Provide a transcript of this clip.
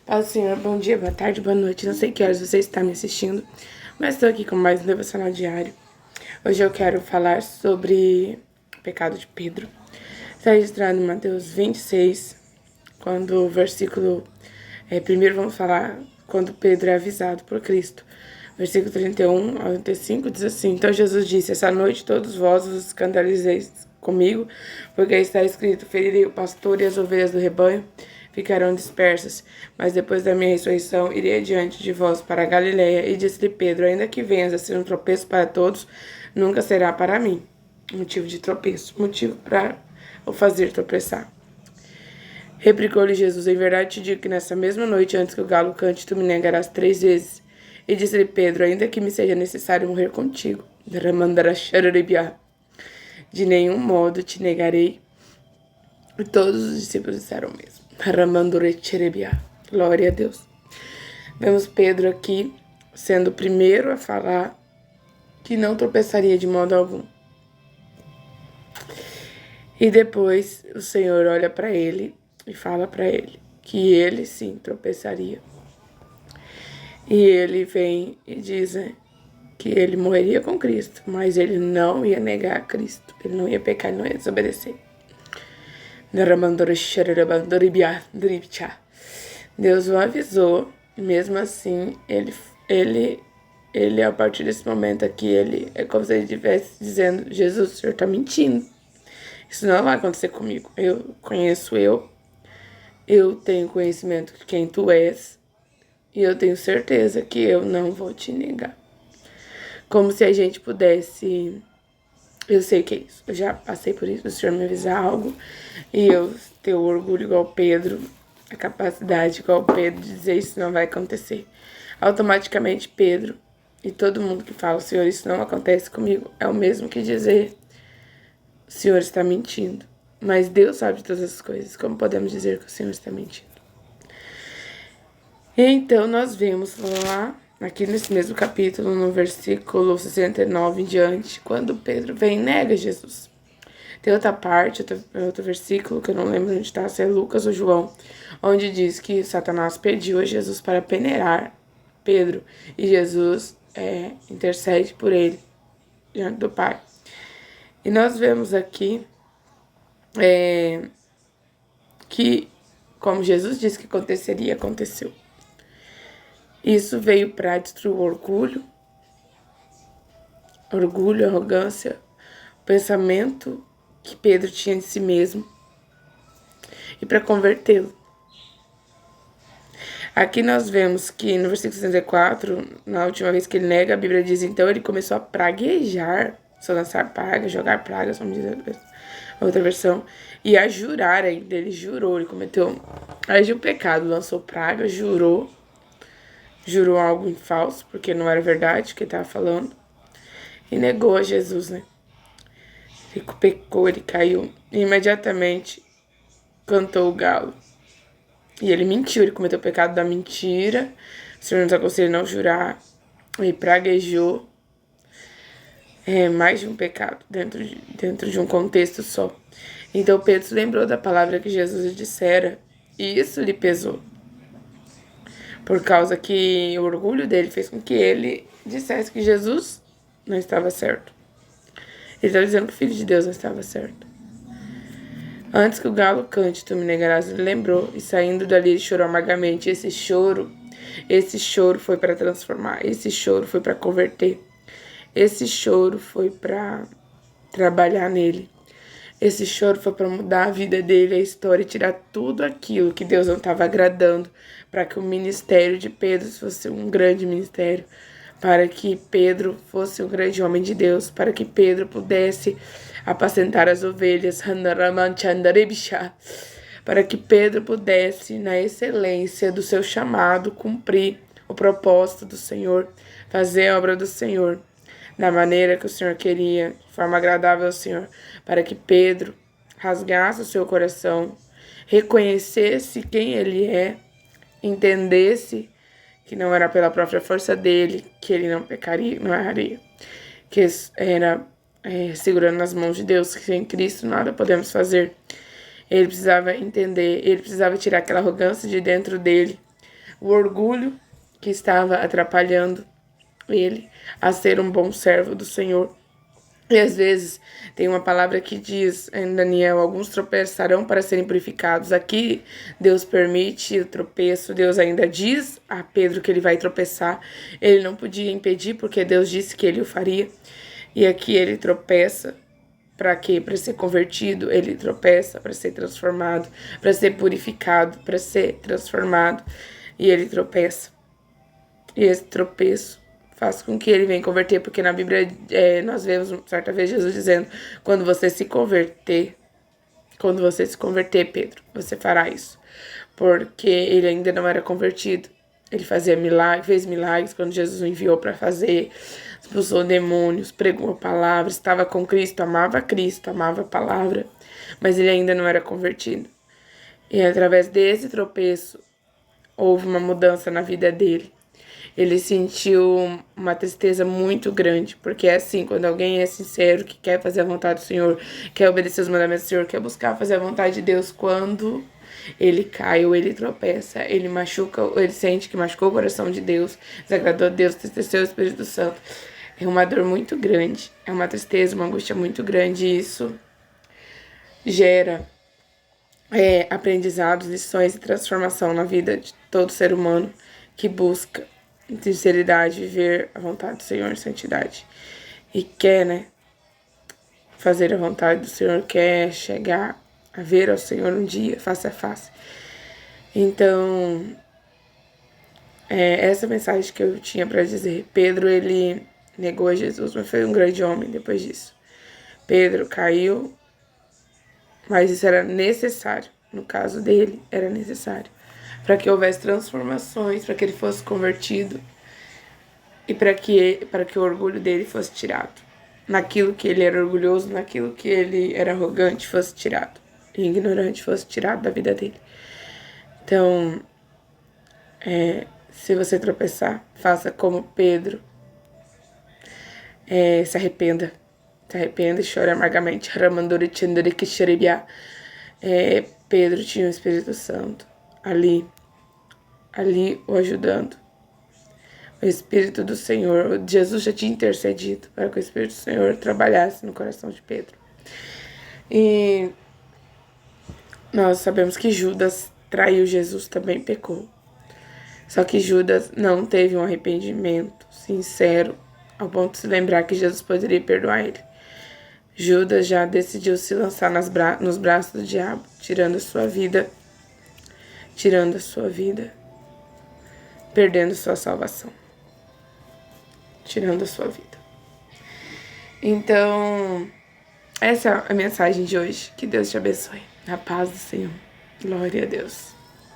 Paz do Senhor, bom dia, boa tarde, boa noite. Não sei que horas você está me assistindo, mas estou aqui com mais um devocional diário. Hoje eu quero falar sobre o pecado de Pedro. Está registrado em Mateus 26, quando o versículo... primeiro vamos falar quando Pedro é avisado por Cristo. Versículo 31 ao 35 diz assim: Então Jesus disse, essa noite todos vós vos escandalizeis comigo, porque está escrito, ferirei o pastor e as ovelhas do rebanho ficarão dispersas. Mas depois da minha ressurreição, irei adiante de vós para a Galiléia. E disse-lhe Pedro, ainda que venhas a ser um tropeço para todos, nunca será para mim motivo de tropeço, motivo para o fazer tropeçar. Replicou-lhe Jesus, em verdade te digo que nessa mesma noite, antes que o galo cante, tu me negarás 3 vezes. E disse-lhe Pedro, ainda que me seja necessário morrer contigo, de nenhum modo te negarei. E todos os discípulos disseram o mesmo. Glória a Deus. Vemos Pedro aqui sendo o primeiro a falar que não tropeçaria de modo algum. E depois o Senhor olha para ele e fala para ele que ele sim tropeçaria. E ele vem e diz que ele morreria com Cristo, mas ele não ia negar Cristo. Ele não ia pecar, ele não ia desobedecer. Deus o avisou, e mesmo assim, ele a partir desse momento aqui, ele é como se ele estivesse dizendo, Jesus, o Senhor está mentindo. Isso não vai acontecer comigo. Eu tenho conhecimento de quem tu és, e eu tenho certeza que eu não vou te negar. Como se a gente pudesse... Eu sei o que é isso. Eu já passei por isso, o Senhor me avisar algo. E eu ter o orgulho igual Pedro, a capacidade igual Pedro de dizer isso não vai acontecer. Automaticamente Pedro e todo mundo que fala, Senhor, isso não acontece comigo, é o mesmo que dizer, o Senhor está mentindo. Mas Deus sabe de todas as coisas. Como podemos dizer que o Senhor está mentindo? Então nós vemos lá, aqui nesse mesmo capítulo, no versículo 69 em diante, quando Pedro vem e nega Jesus. Tem outra parte, outro versículo, que eu não lembro onde está, se é Lucas ou João, onde diz que Satanás pediu a Jesus para peneirar Pedro, e Jesus intercede por ele, diante do Pai. E nós vemos aqui que, como Jesus disse que aconteceria, aconteceu. Isso veio para destruir o orgulho, arrogância, o pensamento que Pedro tinha de si mesmo e para convertê-lo. Aqui nós vemos que no versículo 64, na última vez que ele nega, a Bíblia diz, então ele começou a praguejar, só lançar pragas, jogar pragas, vamos dizer, outra versão, e a jurar ainda, ele jurou, ele cometeu, agiu um pecado, lançou pragas, jurou algo em falso, porque não era verdade o que ele estava falando, e negou a Jesus, né? Ele pecou, ele caiu, e imediatamente cantou o galo. E ele mentiu, ele cometeu o pecado da mentira, o Senhor nos aconselha a não jurar, ele praguejou, mais de um pecado, dentro de um contexto só. Então Pedro se lembrou da palavra que Jesus lhe dissera, e isso lhe pesou. Por causa que o orgulho dele fez com que ele dissesse que Jesus não estava certo. Ele estava dizendo que o Filho de Deus não estava certo. Antes que o galo cante, tu me negarás, ele lembrou, e saindo dali ele chorou amargamente. Esse choro foi para transformar, esse choro foi para converter, esse choro foi para trabalhar nele. Esse choro foi para mudar a vida dele, a história, e tirar tudo aquilo que Deus não estava agradando, para que o ministério de Pedro fosse um grande ministério, para que Pedro fosse um grande homem de Deus, para que Pedro pudesse apacentar as ovelhas, para que Pedro pudesse, na excelência do seu chamado, cumprir o propósito do Senhor, fazer a obra do Senhor, da maneira que o Senhor queria, de forma agradável ao Senhor, para que Pedro rasgasse o seu coração, reconhecesse quem ele é, entendesse que não era pela própria força dele, que ele não pecaria, não erraria, que era segurando nas mãos de Deus, que sem Cristo nada podemos fazer. Ele precisava entender, ele precisava tirar aquela arrogância de dentro dele, o orgulho que estava atrapalhando ele a ser um bom servo do Senhor. E às vezes tem uma palavra que diz em Daniel: alguns tropeçarão para serem purificados. Aqui Deus permite o tropeço, Deus ainda diz a Pedro que ele vai tropeçar. Ele não podia impedir porque Deus disse que ele o faria. E aqui ele tropeça. Para quê? Para ser convertido, ele tropeça, para ser transformado, para ser purificado, para ser transformado. E ele tropeça. E esse tropeço faz com que ele venha converter, porque na Bíblia nós vemos certa vez Jesus dizendo: quando você se converter, Pedro, você fará isso. Porque ele ainda não era convertido. Ele fazia milagres, fez milagres quando Jesus o enviou para fazer, expulsou demônios, pregou a palavra, estava com Cristo, amava a palavra, mas ele ainda não era convertido. E através desse tropeço, houve uma mudança na vida dele. Ele sentiu uma tristeza muito grande, porque é assim, quando alguém é sincero, que quer fazer a vontade do Senhor, quer obedecer os mandamentos do Senhor, quer buscar fazer a vontade de Deus, quando ele cai ou ele tropeça, ele machuca, ou ele sente que machucou o coração de Deus, desagradou a Deus, entristeceu o Espírito Santo. É uma dor muito grande, é uma tristeza, uma angústia muito grande, e isso gera aprendizados, lições e transformação na vida de todo ser humano que busca em sinceridade viver a vontade do Senhor em santidade e quer, fazer a vontade do Senhor, quer chegar a ver ao Senhor um dia, face a face. Então, essa mensagem que eu tinha para dizer. Pedro, ele negou a Jesus, mas foi um grande homem depois disso. Pedro caiu, mas isso era necessário. No caso dele, era necessário. Para que houvesse transformações, para que ele fosse convertido e para que o orgulho dele fosse tirado. Naquilo que ele era orgulhoso, naquilo que ele era arrogante, fosse tirado. E ignorante fosse tirado da vida dele. Então, se você tropeçar, faça como Pedro. Se arrependa. Se arrependa e chore amargamente. Pedro tinha o Espírito Santo ali o ajudando. O Espírito do Senhor, Jesus já tinha intercedido para que o Espírito do Senhor trabalhasse no coração de Pedro. E nós sabemos que Judas traiu Jesus, também pecou. Só que Judas não teve um arrependimento sincero ao ponto de se lembrar que Jesus poderia perdoar ele. Judas já decidiu se lançar nos braços do diabo, tirando a sua vida, perdendo sua salvação, tirando a sua vida. Então, essa é a mensagem de hoje. Que Deus te abençoe. A paz do Senhor. Glória a Deus.